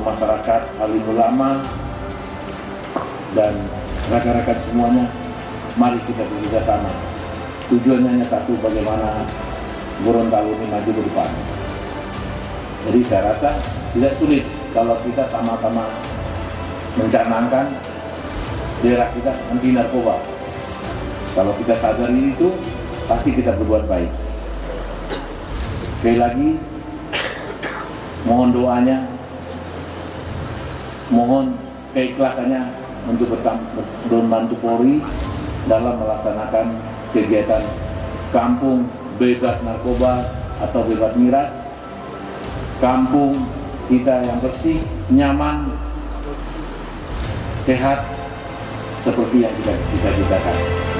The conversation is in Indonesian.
masyarakat, alim ulama, dan rekan-rekan semuanya, mari kita bekerja sama. Tujuannya hanya satu, bagaimana Gorontalo ini maju ke depan. Jadi saya rasa tidak sulit kalau kita sama-sama mencanangkan daerah kita anti narkoba. Kalau kita sadari itu, pasti kita berbuat baik. Sekali lagi, mohon doanya, mohon keikhlasannya untuk membantu Polri dalam melaksanakan kegiatan kampung bebas narkoba atau bebas miras, kampung kita yang bersih, nyaman, sehat, seperti yang kita cita-citakan.